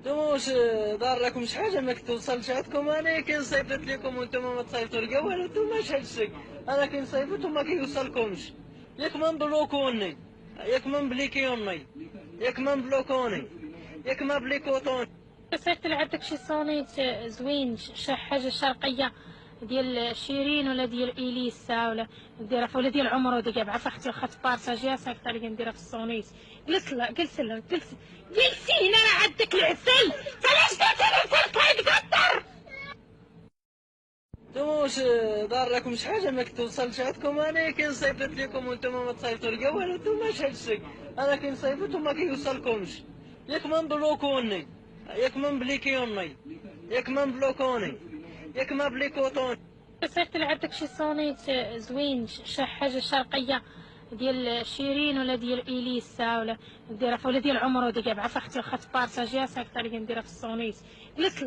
واش دار لكم شي حاجه ما كتوصلش عندكم؟ انا كنصيفط لكم وانتم ما تصيفطوا لكا والو، نتوما شحال الشك. انا كنصيفط وما كيوصلكمش. ياك ما مبلوكوني، ياك ما مبليكيوني، ياك ما مبلوكوني، ياك ما بليكوطوني. صيفط لي عندك شي صونيت زوين، شي حاجه شرقيه ديال شيرين ولا ديال اليسا ولا نديرها ولا ديال عمرو كاع عارفه اختي واخا تبارطاجيها صيفط لي نديرها في الصونيت. جلسي هنا راه عندك العسل، علاش درتي العسل كيتقطر؟ واش دار لكم شي حاجه ما كتوصلش عندكم؟ انا كنصيفط لكم وانتم ما تصيفطوا لكا والو، نتوما شحال الشك. انا كنصيفط وما كيوصلكمش. ياك ما مبلوكوني، ياك ما مبليكيوني، ياك ما مبلوكوني، ياك ما بليكوطوني. صيفط لي عندك شي صونيت زوين، شي حاجه شرقيه ديال شيرين ولا ديال اليسا ولا نديرها ولا ديال عمرو كاع عارفه اختي واخا تبارطاجيها صيفط لي نديرها في الصونيت. جلسي